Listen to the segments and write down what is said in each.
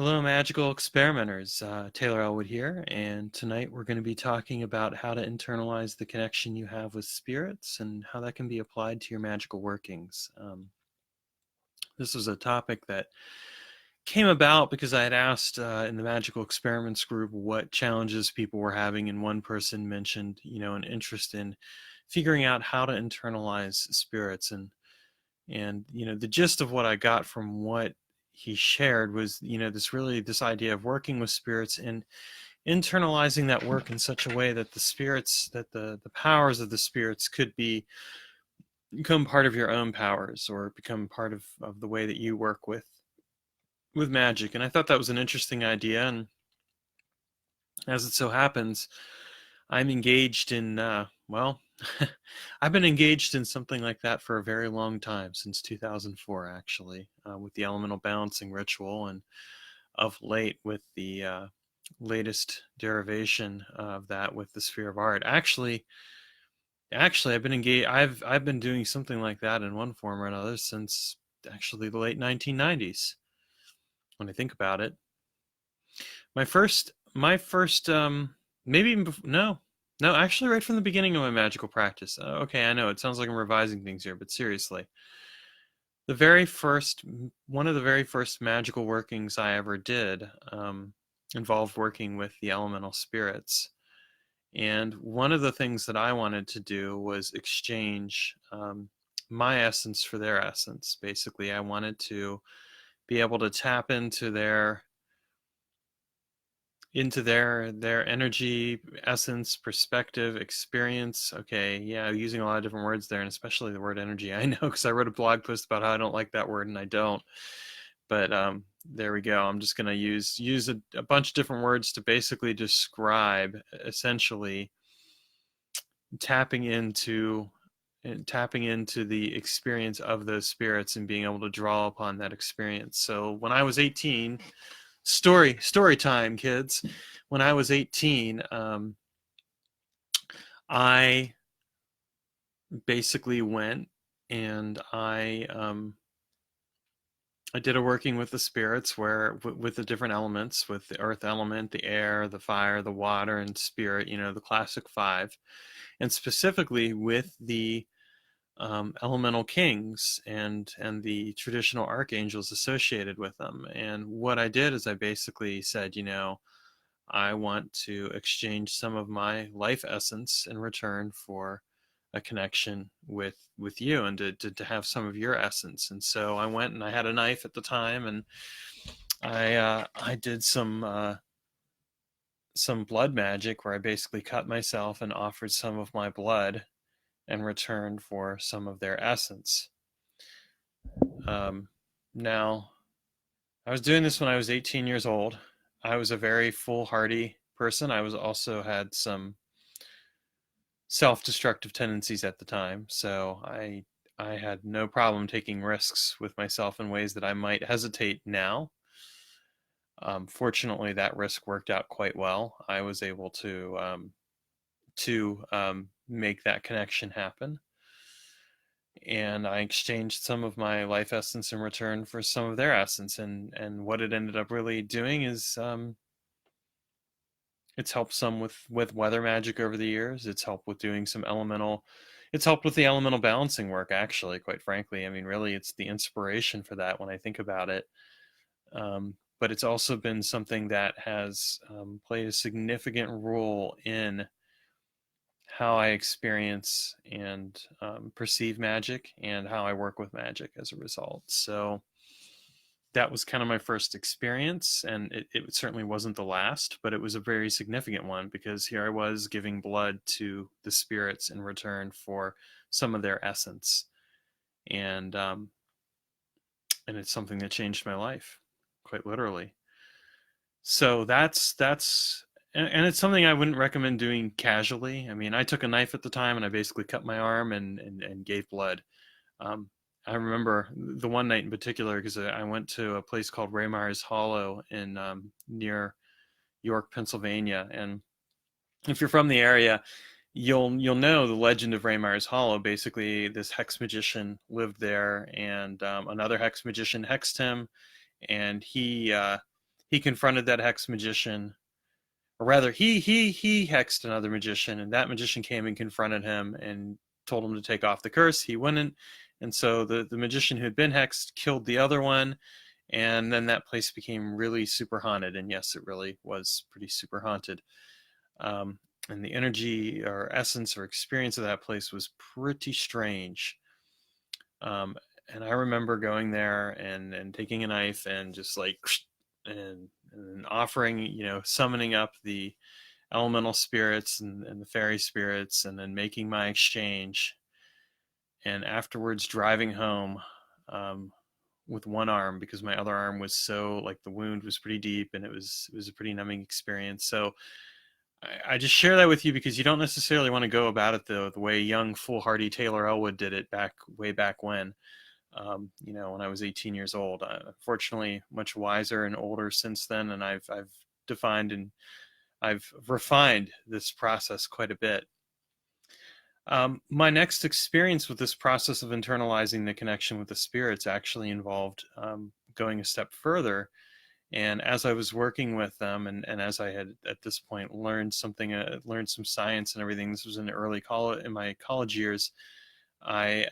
Hello, magical experimenters. Taylor Ellwood here, and tonight we're going to be talking about how to internalize the connection you have with spirits and how that can be applied to your magical workings. This was a topic that came about because I had asked in the magical experiments group what challenges people were having, and one person mentioned, an interest in figuring out how to internalize spirits, and the gist of what I got from what he shared was this idea of working with spirits and internalizing that work in such a way that the powers of the spirits could become part of your own powers, or become part of the way that you work with magic. And I thought that was an interesting idea, and as it so happens, I'm engaged in well, I've been engaged in something like that for a very long time, since 2004 actually, with the elemental balancing ritual, and of late with the latest derivation of that with the sphere of art. Actually, I've been engaged. I've been doing something like that in one form or another since actually the late 1990s. When I think about it, my first, maybe even no, actually, right from the beginning of my magical practice. Okay, I know it sounds like I'm revising things here, but seriously, the very first one of the very first magical workings I ever did involved working with the elemental spirits. And one of the things that I wanted to do was exchange my essence for their essence. Basically, I wanted to be able to tap into their energy, essence, perspective, experience. Okay, yeah, using a lot of different words there, and especially the word energy. I know, because I wrote a blog post about how I don't like that word, and I don't. But there we go. I'm just going to use a bunch of different words to basically describe, essentially, tapping into tapping into the experience of those spirits and being able to draw upon that experience. So when I was 18, story time, kids. When I was 18, I basically went and I did a working with the spirits, where with the different elements, with the earth element, the air, the fire, the water, and spirit, the classic five, and specifically with the elemental kings and the traditional archangels associated with them. And what I did is I basically said, I want to exchange some of my life essence in return for a connection with you, and to have some of your essence. And so I went, and I had a knife at the time, and I did some blood magic, where I basically cut myself and offered some of my blood in return for some of their essence. Now, I was doing this when I was 18 years old. I was a very foolhardy person. I was also had some self-destructive tendencies at the time, so I had no problem taking risks with myself in ways that I might hesitate now. Fortunately, that risk worked out quite well. I was able to make that connection happen, and I exchanged some of my life essence in return for some of their essence. And what it ended up really doing is it's helped some with weather magic over the years. It's helped with doing some elemental. It's helped with the elemental balancing work, actually. Quite frankly, I mean, really, it's the inspiration for that when I think about it. But it's also been something that has played a significant role in how I experience and perceive magic, and how I work with magic as a result. So that was kind of my first experience, and it certainly wasn't the last, but it was a very significant one, because here I was giving blood to the spirits in return for some of their essence, and and it's something that changed my life, quite literally. So that's and it's something I wouldn't recommend doing casually. I mean, I took a knife at the time, and I basically cut my arm and gave blood. Um, I remember the one night in particular, because I went to a place called Meyers Hollow in near York, Pennsylvania. And if you're from the area, you'll know the legend of Meyers Hollow. Basically, this hex magician lived there, and another hex magician hexed him, and he confronted that hex magician, or rather, he hexed another magician, and that magician came and confronted him and told him to take off the curse. He wouldn't, and so the magician who had been hexed killed the other one, and then that place became really super haunted. And yes, it really was pretty super haunted. And the energy or essence or experience of that place was pretty strange. And I remember going there and taking a knife and just like and offering, summoning up the elemental spirits and the fairy spirits, and then making my exchange, and afterwards driving home, with one arm, because my other arm was so, like, the wound was pretty deep, and it was a pretty numbing experience. So I just share that with you because you don't necessarily want to go about it the way young, foolhardy Taylor Ellwood did it way back when. When I was 18 years old. Fortunately, much wiser and older since then, and I've defined and I've refined this process quite a bit. My next experience with this process of internalizing the connection with the spirits actually involved going a step further. And as I was working with them, and as I had at this point learned some science and everything, this was in my college years, I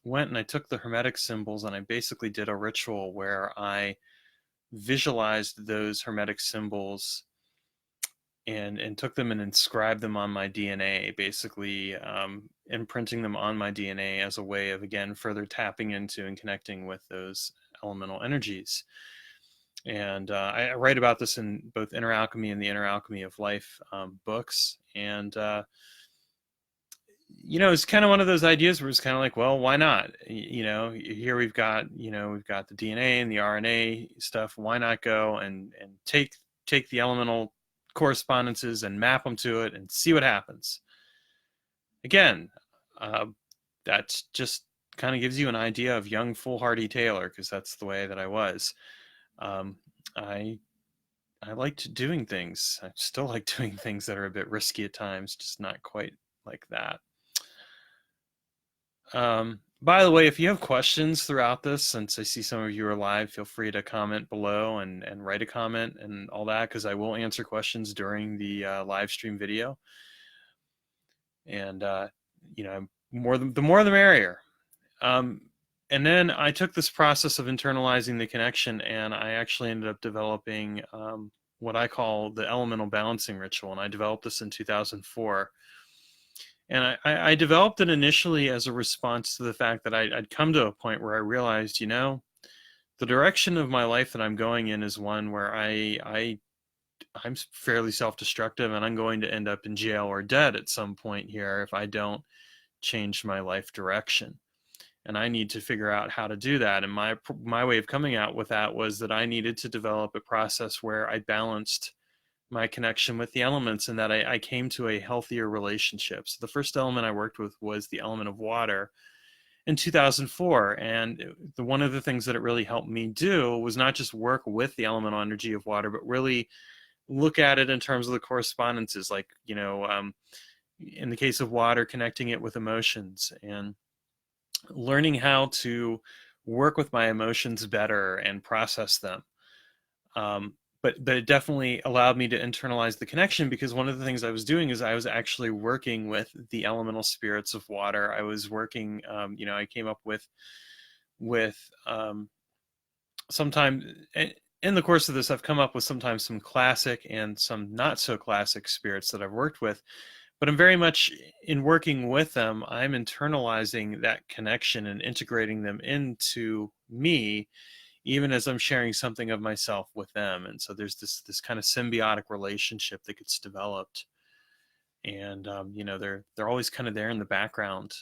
went and I took the Hermetic symbols and I basically did a ritual where I visualized those Hermetic symbols and took them and inscribed them on my DNA, basically imprinting them on my DNA as a way of, again, further tapping into and connecting with those elemental energies. And I write about this in both Inner Alchemy and the Inner Alchemy of Life books. And, it's kind of one of those ideas where it's kind of like, well, why not? Here we've got the DNA and the RNA stuff. Why not go and take the elemental correspondences and map them to it and see what happens? Again, that just kind of gives you an idea of young, foolhardy Taylor, because that's the way that I was. I liked doing things. I still like doing things that are a bit risky at times, just not quite like that. By the way, if you have questions throughout this, since I see some of you are live, feel free to comment below and write a comment and all that, because I will answer questions during the live stream video. And the more the merrier. And then I took this process of internalizing the connection, and I actually ended up developing what I call the elemental balancing ritual. And I developed this in 2004. And I developed it initially as a response to the fact that I'd come to a point where I realized, the direction of my life that I'm going in is one where I'm fairly self-destructive, and I'm going to end up in jail or dead at some point here if I don't change my life direction. And I need to figure out how to do that. And my way of coming out with that was that I needed to develop a process where I balanced my connection with the elements, and that I came to a healthier relationship. So the first element I worked with was the element of water in 2004. And one of the things that it really helped me do was not just work with the elemental energy of water, but really look at it in terms of the correspondences, like, in the case of water, connecting it with emotions and learning how to work with my emotions better and process them. But it definitely allowed me to internalize the connection, because one of the things I was doing is I was actually working with the elemental spirits of water. I was working, I came up with sometimes in the course of this, I've come up with sometimes some classic and some not so classic spirits that I've worked with. But I'm very much, in working with them, I'm internalizing that connection and integrating them into me, even as I'm sharing something of myself with them. And so there's this kind of symbiotic relationship that gets developed. And, they're always kind of there in the background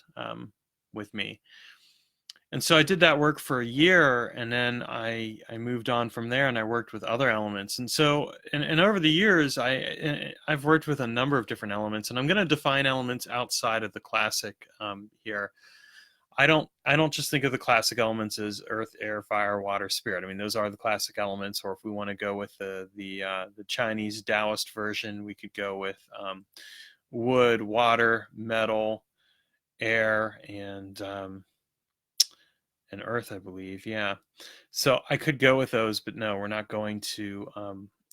with me. And so I did that work for a year, and then I moved on from there, and I worked with other elements. And so, and over the years, I've worked with a number of different elements, and I'm going to define elements outside of the classic here. I don't just think of the classic elements as earth, air, fire, water, spirit. I mean, those are the classic elements. Or if we want to go with the Chinese Taoist version, we could go with wood, water, metal, air, and and earth, I believe. Yeah. So I could go with those, but no, we're not going to.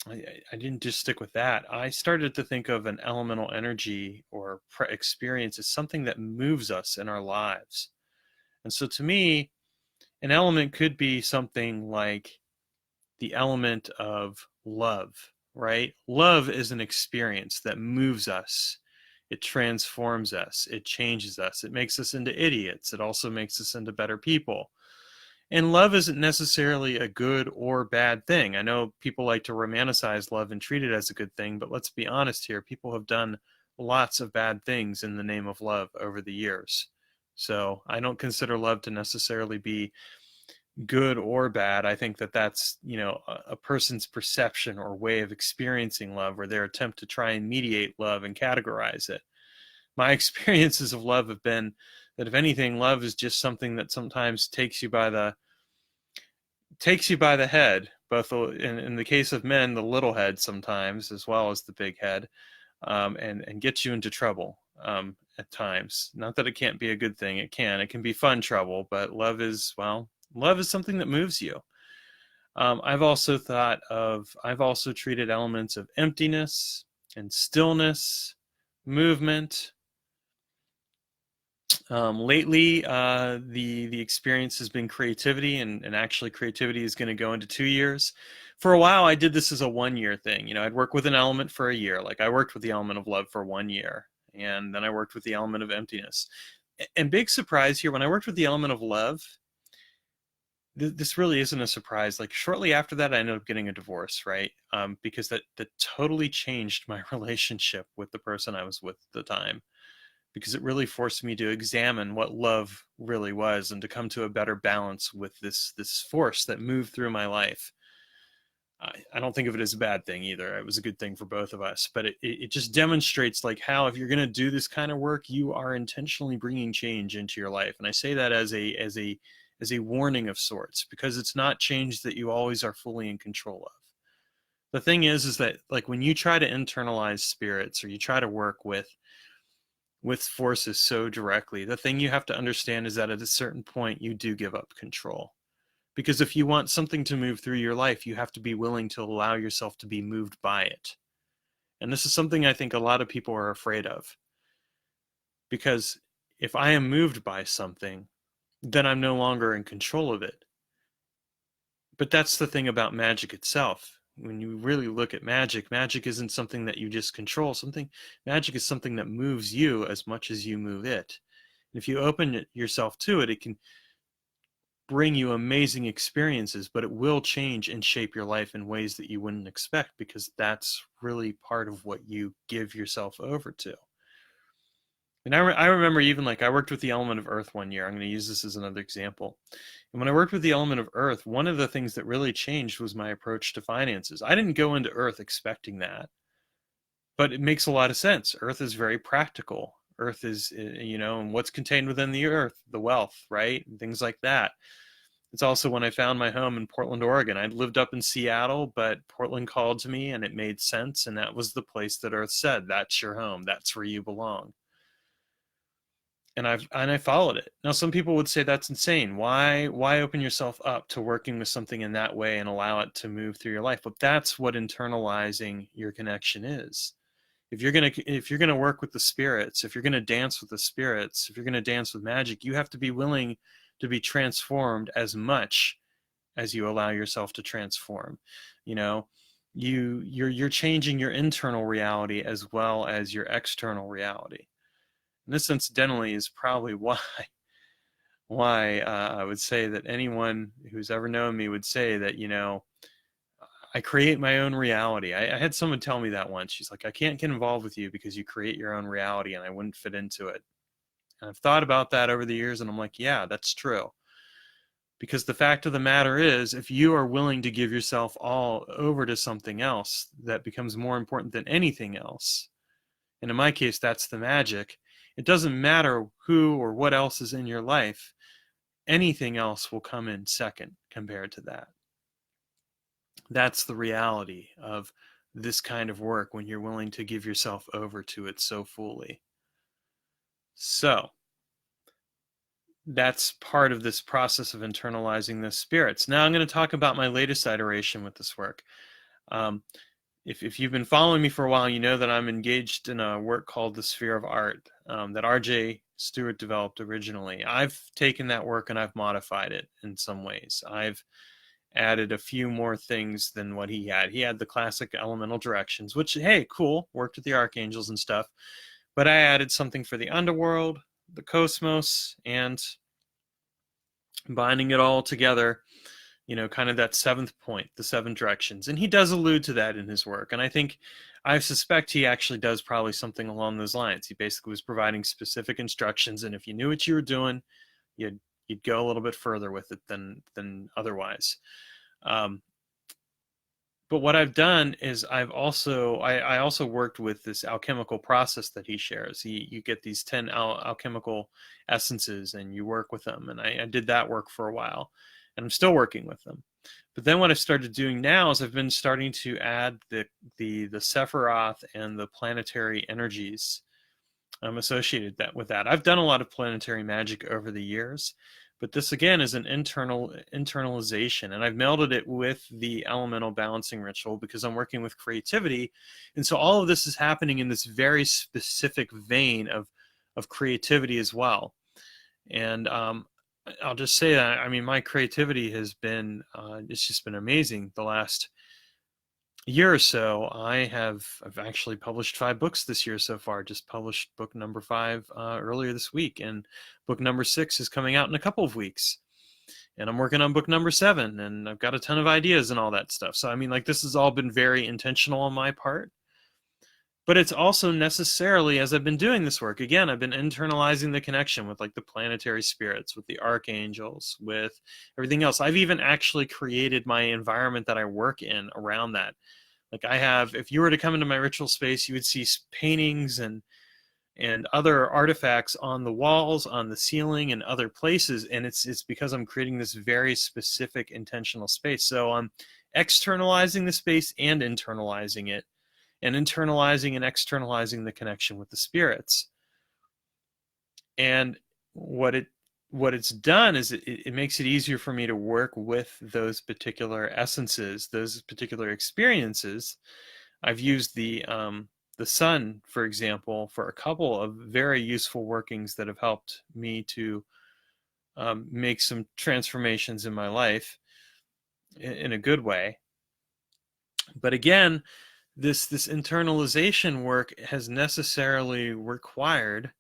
I didn't just stick with that. I started to think of an elemental energy or experience as something that moves us in our lives. And so to me, an element could be something like the element of love, right? Love is an experience that moves us. It transforms us. It changes us. It makes us into idiots. It also makes us into better people. And love isn't necessarily a good or bad thing. I know people like to romanticize love and treat it as a good thing, but let's be honest here. People have done lots of bad things in the name of love over the years. So I don't consider love to necessarily be good or bad. I think that that's, a person's perception or way of experiencing love, or their attempt to try and mediate love and categorize it. My experiences of love have been that, if anything, love is just something that sometimes takes you by the head, both in the case of men, the little head sometimes, as well as the big head, and gets you into trouble at times. Not that it can't be a good thing. It can. It can be fun trouble, but love is something that moves you. I've also treated elements of emptiness and stillness, movement. Lately, the experience has been creativity, and actually creativity is going to go into 2 years. For a while, I did this as a 1 year thing. I'd work with an element for a year. Like, I worked with the element of love for 1 year, and then I worked with the element of emptiness. And big surprise here, when I worked with the element of love, this really isn't a surprise. Like, shortly after that, I ended up getting a divorce, right? Because that totally changed my relationship with the person I was with at the time, because it really forced me to examine what love really was, and to come to a better balance with this force that moved through my life. I don't think of it as a bad thing either. It was a good thing for both of us, but it just demonstrates, like, how, if you're going to do this kind of work, you are intentionally bringing change into your life. And I say that as a warning of sorts, because it's not change that you always are fully in control of. The thing is that, like, when you try to internalize spirits, or you try to work with forces so directly, the thing you have to understand is that at a certain point you do give up control. Because if you want something to move through your life, you have to be willing to allow yourself to be moved by it. And this is something I think a lot of people are afraid of. Because if I am moved by something, then I'm no longer in control of it. But that's the thing about magic itself. When you really look at magic, magic isn't something that you just control. Magic is something that moves you as much as you move it. And if you open yourself to it, it can bring you amazing experiences, but it will change and shape your life in ways that you wouldn't expect, because that's really part of what you give yourself over to. And I remember, even, like, I worked with the element of earth 1 year. I'm going to use this as another example. And when I worked with the element of earth, one of the things that really changed was my approach to finances. I didn't go into earth expecting that, but it makes a lot of sense. Earth is very practical. Earth is, and what's contained within the earth, the wealth, right? And things like that. It's also when I found my home in Portland, Oregon. I'd lived up in Seattle, but Portland called to me, and it made sense. And that was the place that Earth said, that's your home. That's where you belong. And I followed it. Now, some people would say that's insane. Why open yourself up to working with something in that way and allow it to move through your life? But that's what internalizing your connection is. If you're gonna work with the spirits, if you're gonna dance with the spirits, if you're gonna dance with magic, you have to be willing to be transformed as much as you allow yourself to transform. You know, you're changing your internal reality as well as your external reality. And this, incidentally, is probably why I would say that anyone who's ever known me would say that, I create my own reality. I had someone tell me that once. She's like, I can't get involved with you because you create your own reality, and I wouldn't fit into it. And I've thought about that over the years, and I'm like, yeah, that's true. Because the fact of the matter is, if you are willing to give yourself all over to something else that becomes more important than anything else, and in my case, that's the magic, it doesn't matter who or what else is in your life. Anything else will come in second compared to that. That's the reality of this kind of work, when you're willing to give yourself over to it so fully. So, that's part of this process of internalizing the spirits. Now I'm going to talk about my latest iteration with this work. Um, if you've been following me for a while, you know that I'm engaged in a work called The Sphere of Art that R.J. Stewart developed originally. I've taken that work and I've modified it in some ways. I've added a few more things than what he had. He had the classic elemental directions, which, hey, cool, worked with the archangels and stuff. But I added something for the underworld, the cosmos, and binding it all together, kind of that seventh point, the seven directions. And he does allude to that in his work. And I suspect he actually does probably something along those lines. He basically was providing specific instructions. And if you knew what you were doing, you'd go a little bit further with it than otherwise. But what I've done is I also worked with this alchemical process that he shares. You get these 10 alchemical essences and you work with them. And I did that work for a while, and I'm still working with them. But then what I've started doing now is I've been starting to add the Sephiroth and the planetary energies associated with that. I've done a lot of planetary magic over the years, but this again is an internalization, and I've melded it with the elemental balancing ritual because I'm working with creativity. And so all of this is happening in this very specific vein of creativity as well. And I'll just say that, I mean, my creativity has been, it's just been amazing. The last year or so, I've actually published 5 books this year so far. Just published book number 5 earlier this week, and book number 6 is coming out in a couple of weeks. And I'm working on book number 7, and I've got a ton of ideas and all that stuff. So I mean, like, this has all been very intentional on my part. But it's also necessarily, as I've been doing this work, again, I've been internalizing the connection with like the planetary spirits, with the archangels, with everything else. I've even actually created my environment that I work in around that. Like, I have, if you were to come into my ritual space, you would see paintings and other artifacts on the walls, on the ceiling, and other places. And it's because I'm creating this very specific intentional space. So I'm externalizing the space and internalizing it, and internalizing and externalizing the connection with the spirits. And what it's done is it makes it easier for me to work with those particular essences, those particular experiences. I've used the sun, for example, for a couple of very useful workings that have helped me to make some transformations in my life in a good way. But again, this internalization work has necessarily required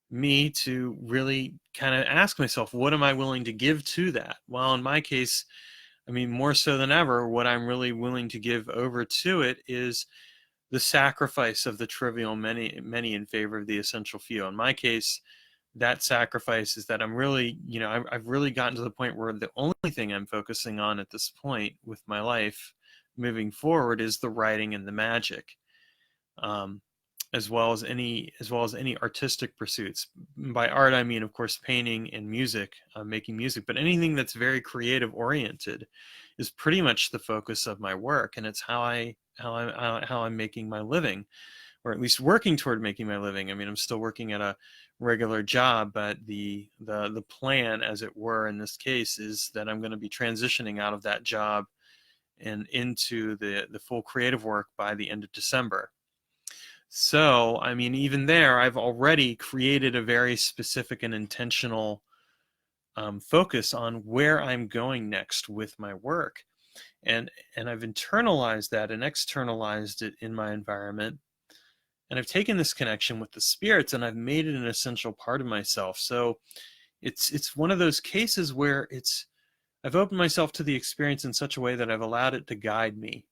me to really kind of ask myself, what am I willing to give to that? Well, in my case, I mean, more so than ever, what I'm really willing to give over to it is the sacrifice of the trivial many in favor of the essential few. In my case, that sacrifice is that I'm really, I've really gotten to the point where the only thing I'm focusing on at this point with my life moving forward is the writing and the magic, as well as any artistic pursuits. By art, I mean, of course, painting and music, making music. But anything that's very creative oriented is pretty much the focus of my work, and it's how I'm making my living, or at least working toward making my living. I mean, I'm still working at a regular job, but the plan, as it were, in this case, is that I'm going to be transitioning out of that job and into the full creative work by the end of December. So, I mean, even there, I've already created a very specific and intentional focus on where I'm going next with my work. And I've internalized that and externalized it in my environment. And I've taken this connection with the spirits and I've made it an essential part of myself. So it's one of those cases where I've opened myself to the experience in such a way that I've allowed it to guide me,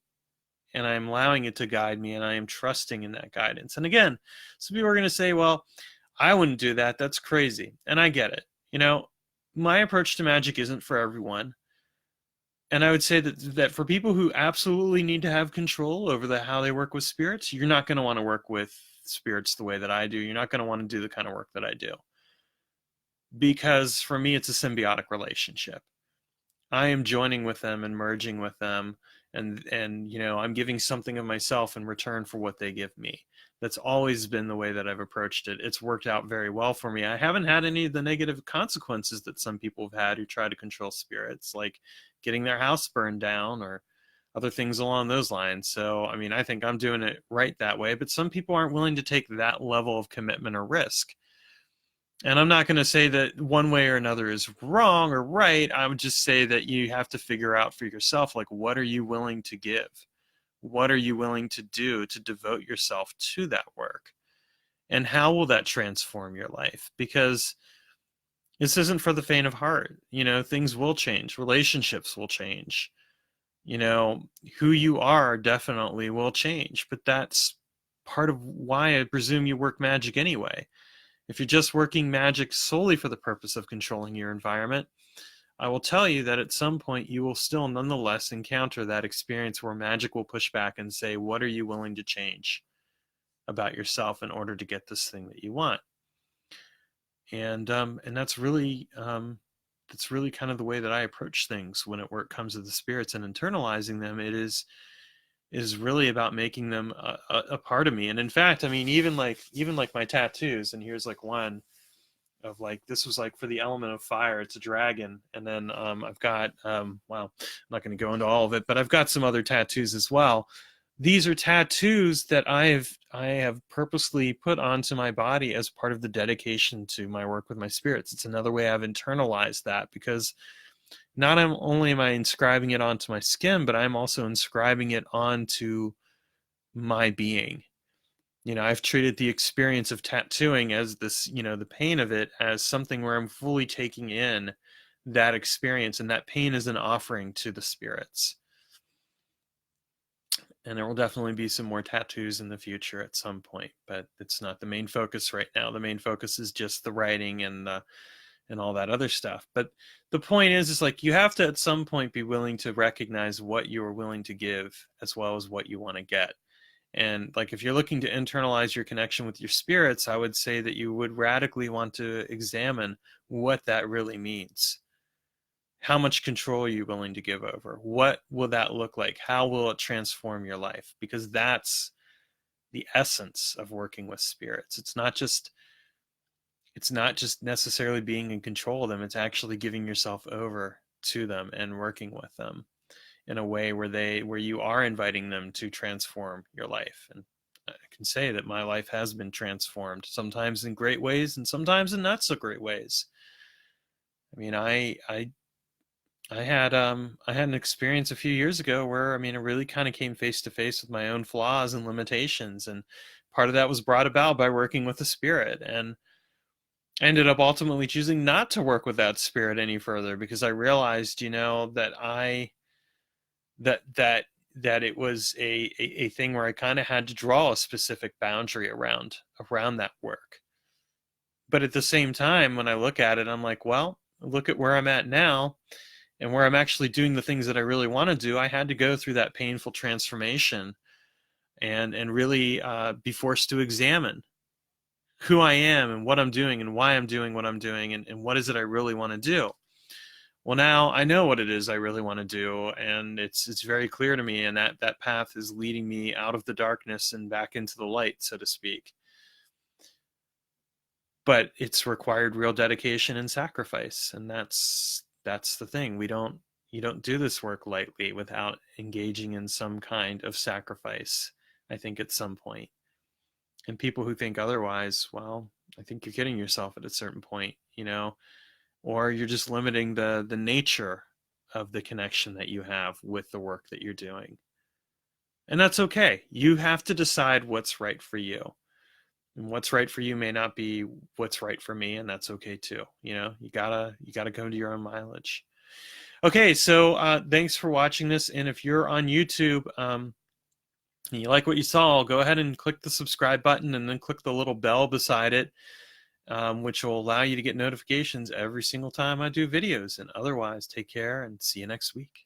and I'm allowing it to guide me, and I am trusting in that guidance. And again, some people are going to say, well, I wouldn't do that. That's crazy. And I get it. My approach to magic isn't for everyone. And I would say that for people who absolutely need to have control over how they work with spirits, you're not going to want to work with spirits the way that I do. You're not going to want to do the kind of work that I do. Because for me, it's a symbiotic relationship. I am joining with them and merging with them and you know, I'm giving something of myself in return for what they give me. That's always been the way that I've approached it. It's worked out very well for me. I haven't had any of the negative consequences that some people have had who try to control spirits, like getting their house burned down or other things along those lines. So, I mean, I think I'm doing it right that way, but some people aren't willing to take that level of commitment or risk. And I'm not going to say that one way or another is wrong or right. I would just say that you have to figure out for yourself, like, what are you willing to give? What are you willing to do to devote yourself to that work? And how will that transform your life? Because this isn't for the faint of heart. You know, things will change, relationships will change. You know, who you are definitely will change, but that's part of why I presume you work magic anyway. If you're just working magic solely for the purpose of controlling your environment, I will tell you that at some point you will still nonetheless encounter that experience where magic will push back and say, what are you willing to change about yourself in order to get this thing that you want? And that's really kind of the way that I approach things when it comes to the spirits and internalizing them. It is really about making them a part of me. And in fact, I mean, even like my tattoos, and here's like one of, like, this was like for the element of fire, it's a dragon. And then I've got well, I'm not going to go into all of it, but I've got some other tattoos as well. These are tattoos that I have purposely put onto my body as part of the dedication to my work with my spirits. It's another way I've internalized that, because not only am I inscribing it onto my skin, but I'm also inscribing it onto my being. You know, I've treated the experience of tattooing as this, you know, the pain of it as something where I'm fully taking in that experience, and that pain is an offering to the spirits. And there will definitely be some more tattoos in the future at some point, but it's not the main focus right now. The main focus is just the writing and all that other stuff. But the point is like, you have to at some point be willing to recognize what you are willing to give as well as what you want to get. And like, if you're looking to internalize your connection with your spirits, I would say that you would radically want to examine what that really means. How much control are you willing to give over? What will that look like? How will it transform your life? Because that's the essence of working with spirits. It's not just necessarily being in control of them. It's actually giving yourself over to them and working with them in a way where you are inviting them to transform your life. And I can say that my life has been transformed, sometimes in great ways and sometimes in not so great ways. I mean, I had an experience a few years ago where, I mean, I really kind of came face to face with my own flaws and limitations, and part of that was brought about by working with the spirit. And I ended up ultimately choosing not to work with that spirit any further, because I realized, you know, that that it was a thing where I kind of had to draw a specific boundary around that work. But at the same time, when I look at it, I'm like, well, look at where I'm at now and where I'm actually doing the things that I really want to do. I had to go through that painful transformation and really be forced to examine who I am and what I'm doing and why I'm doing what I'm doing, and what is it I really want to do. Well, now I know what it is I really want to do, and it's very clear to me, and that path is leading me out of the darkness and back into the light, so to speak. But it's required real dedication and sacrifice, and that's the thing. You don't do this work lightly without engaging in some kind of sacrifice, I think, at some point. And people who think otherwise, well, I think you're kidding yourself at a certain point, you know, or you're just limiting the nature of the connection that you have with the work that you're doing. And that's okay. You have to decide what's right for you. And what's right for you may not be what's right for me, and that's okay too. You know, you gotta go to your own mileage. Okay, so thanks for watching this. And if you're on YouTube, and you like what you saw, go ahead and click the subscribe button and then click the little bell beside it, which will allow you to get notifications every single time I do videos. And otherwise, take care and see you next week.